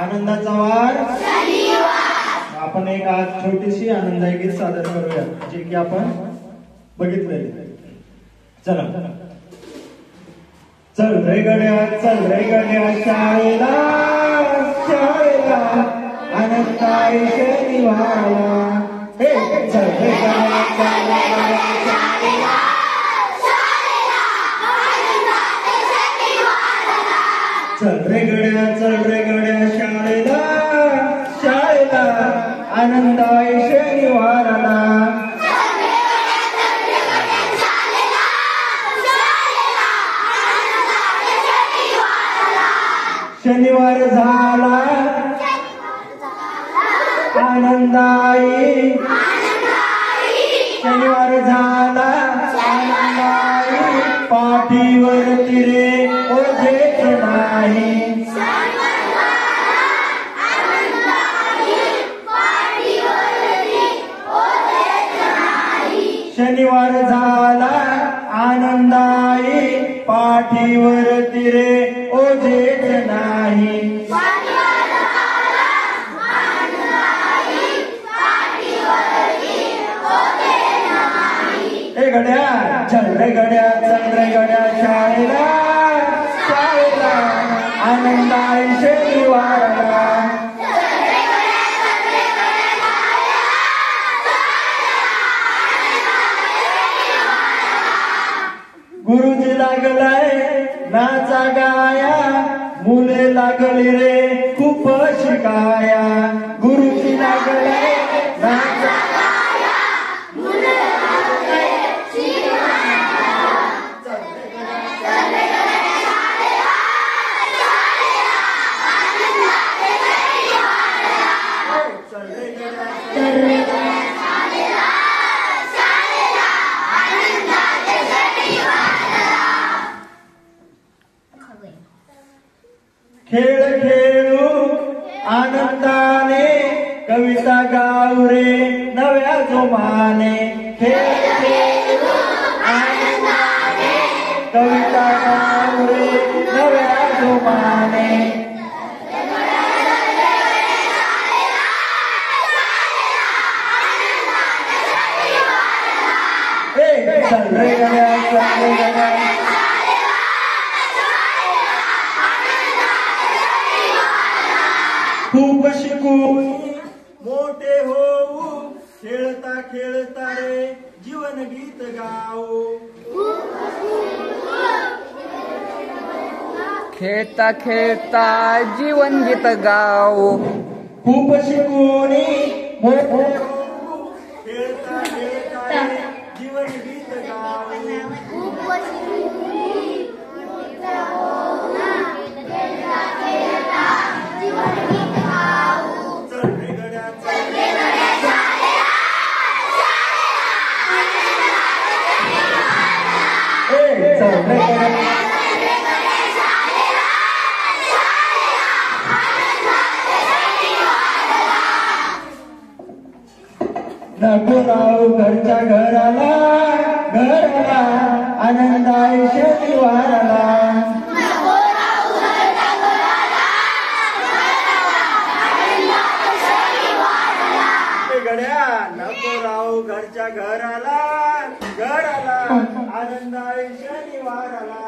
आनंदाचा वार आपण एक आज छोटीशी आनंदाई गीत सादर करूया जे की आपण बघितलेले. चला चल रे गड्या शाळेला शाळेला आनंदाई शनिवारला. हे चल रे गड्या शाळेला चल रे गड्या शाळेला शाळेला आनंदाई शनिवारला. शनिवार झाला आनंदाई शनिवार झाला आनंदाई पाठीवरती रे ओझेच नाही. शनिवार झाला आनंदाई पाठीवरती रे ओझेच नाही. हे गड्या चल रे गड्या शाळेला शाळेला आनंदाई शनिवारला. गुरुजी लागलाय नाचा गाया मुले लागली रे खूप शिकाया. गुरुजी लागलाय नाचा गाया मुले लागली शिकाया. खेळ खेळू आनंदाने कविता गाऊ रे नव्या जोमाने. खेळ खेळू आनंदाने कविता गाऊ रे नव्या जोमाने. चल रे गड्या खूप शिकून मोठे होऊ खेळता खेळता रे जीवन गीत गाऊ. खेळता खेळता जीवन गीत गाऊ. खूप शिकून मोठे होऊ खेळता खेळता रे जीवन गीत गाऊ. नको राहू घरच्या घराला घराला आनंदाई शनिवारला. गड्या नको राहू घरच्या घराला घराला आनंदाई शनिवारला.